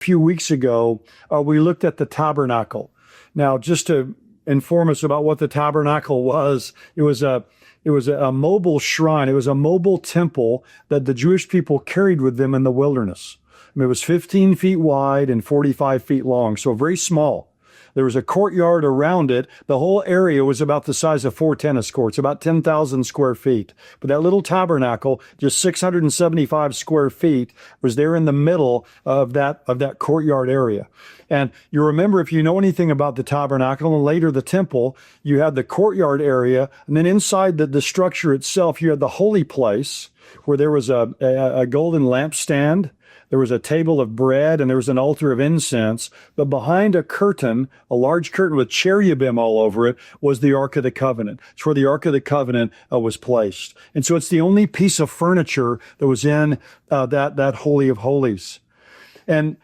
few weeks ago, we looked at the tabernacle. Now, just to inform us about what the tabernacle was, it was a mobile shrine. It was a mobile temple that the Jewish people carried with them in the wilderness. I mean, it was 15 feet wide and 45 feet long, so very small. There was a courtyard around it. The whole area was about the size of 4 tennis courts, about 10,000 square feet. But that little tabernacle, just 675 square feet, was there in the middle of that courtyard area. And you remember, if you know anything about the tabernacle and later the temple, you had the courtyard area, and then inside the structure itself, you had the holy place, where there was a golden lampstand. There was a table of bread, and there was an altar of incense. But behind a curtain, a large curtain with cherubim all over it, was the Ark of the Covenant. It's where the Ark of the Covenant was placed. And so it's the only piece of furniture that was in that Holy of Holies. And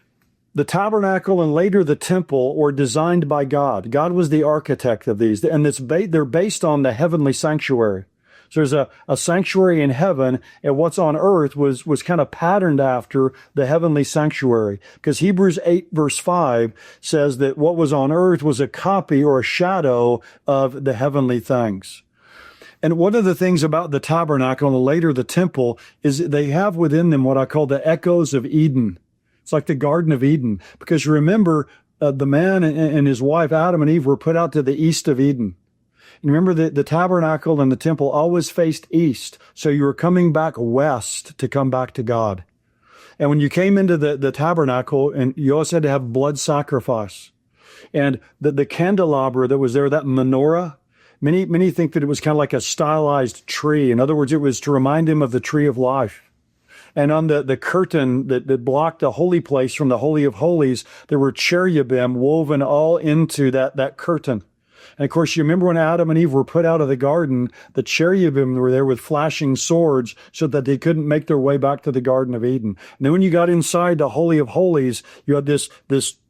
the tabernacle and later the temple were designed by God. God was the architect of these, and they're based on the heavenly sanctuary. So there's a sanctuary in heaven, and what's on earth was kind of patterned after the heavenly sanctuary. Because Hebrews 8 verse 5 says that what was on earth was a copy or a shadow of the heavenly things. And one of the things about the tabernacle and later the temple is that they have within them what I call the echoes of Eden. It's like the Garden of Eden. Because you remember, the man and his wife, Adam and Eve, were put out to the east of Eden. And remember that the tabernacle and the temple always faced east. So you were coming back west to come back to God. And when you came into the tabernacle, and you also had to have blood sacrifice. And the candelabra that was there, that menorah, many think that it was kind of like a stylized tree. In other words, it was to remind him of the tree of life. And on the curtain that blocked the holy place from the Holy of Holies, there were cherubim woven all into that curtain. And of course, you remember when Adam and Eve were put out of the garden, the cherubim were there with flashing swords so that they couldn't make their way back to the Garden of Eden. And then when you got inside the Holy of Holies, you had this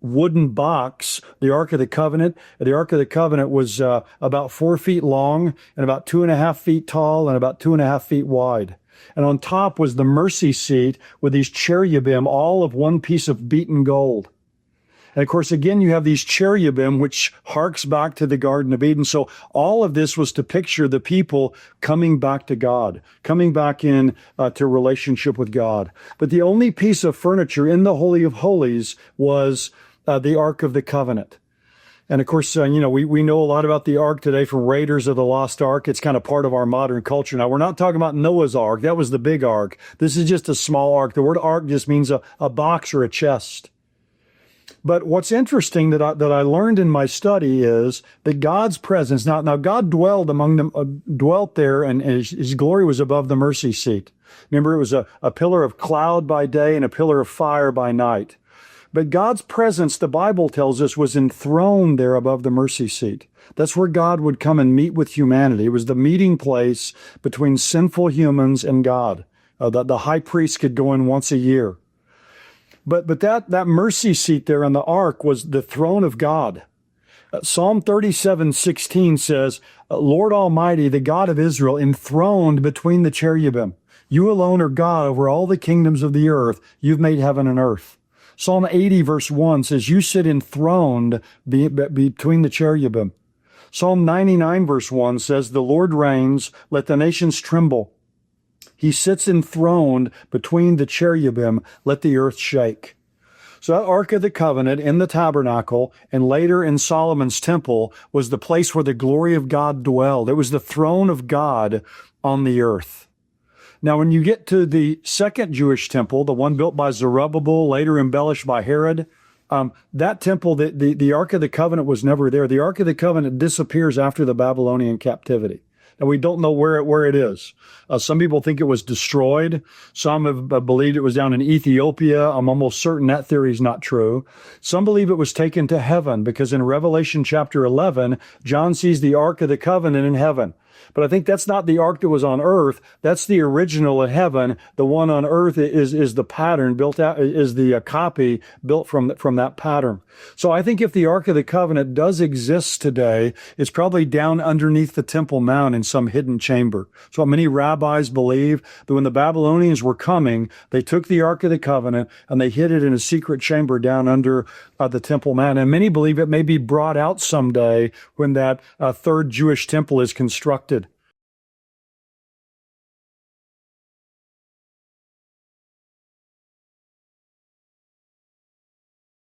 wooden box, the Ark of the Covenant. The Ark of the Covenant was about 4 feet long and about 2.5 feet tall and about 2.5 feet wide. And on top was the mercy seat with these cherubim, all of one piece of beaten gold. And of course, again, you have these cherubim, which harks back to the Garden of Eden. So all of this was to picture the people coming back to God, coming back in to relationship with God. But the only piece of furniture in the Holy of Holies was the Ark of the Covenant. And of course, we know a lot about the Ark today from Raiders of the Lost Ark. It's kind of part of our modern culture. Now, we're not talking about Noah's Ark. That was the big Ark. This is just a small Ark. The word Ark just means a box or a chest. But what's interesting that I learned in my study is that God's presence, now God dwelled among them, dwelt there, and his glory was above the mercy seat. Remember, it was a pillar of cloud by day and a pillar of fire by night. But God's presence, the Bible tells us, was enthroned there above the mercy seat. That's where God would come and meet with humanity. It was the meeting place between sinful humans and God. The high priest could go in once a year. But that mercy seat there on the ark was the throne of God. Psalm 37:16 says, Lord Almighty, the God of Israel, enthroned between the cherubim. You alone are God over all the kingdoms of the earth. You've made heaven and earth. Psalm 80 verse 1 says, you sit enthroned between the cherubim. Psalm 99 verse 1 says, the Lord reigns, let the nations tremble. He sits enthroned between the cherubim, let the earth shake. So that Ark of the Covenant in the tabernacle and later in Solomon's temple was the place where the glory of God dwelled. It was the throne of God on the earth. Now, when you get to the second Jewish temple, the one built by Zerubbabel, later embellished by Herod, that temple, the Ark of the Covenant was never there. The Ark of the Covenant disappears after the Babylonian captivity. And we don't know where it is. Some people think it was destroyed. Some have believed it was down in Ethiopia. I'm almost certain that theory is not true. Some believe it was taken to heaven because in Revelation chapter 11, John sees the Ark of the Covenant in heaven. But I think that's not the ark that was on earth. That's the original in heaven. The one on earth is the pattern built out, is the copy built from that pattern. So I think if the Ark of the Covenant does exist today, it's probably down underneath the Temple Mount in some hidden chamber. So many rabbis believe that when the Babylonians were coming, they took the Ark of the Covenant and they hid it in a secret chamber down under the Temple Mount. And many believe it may be brought out someday when that third Jewish temple is constructed.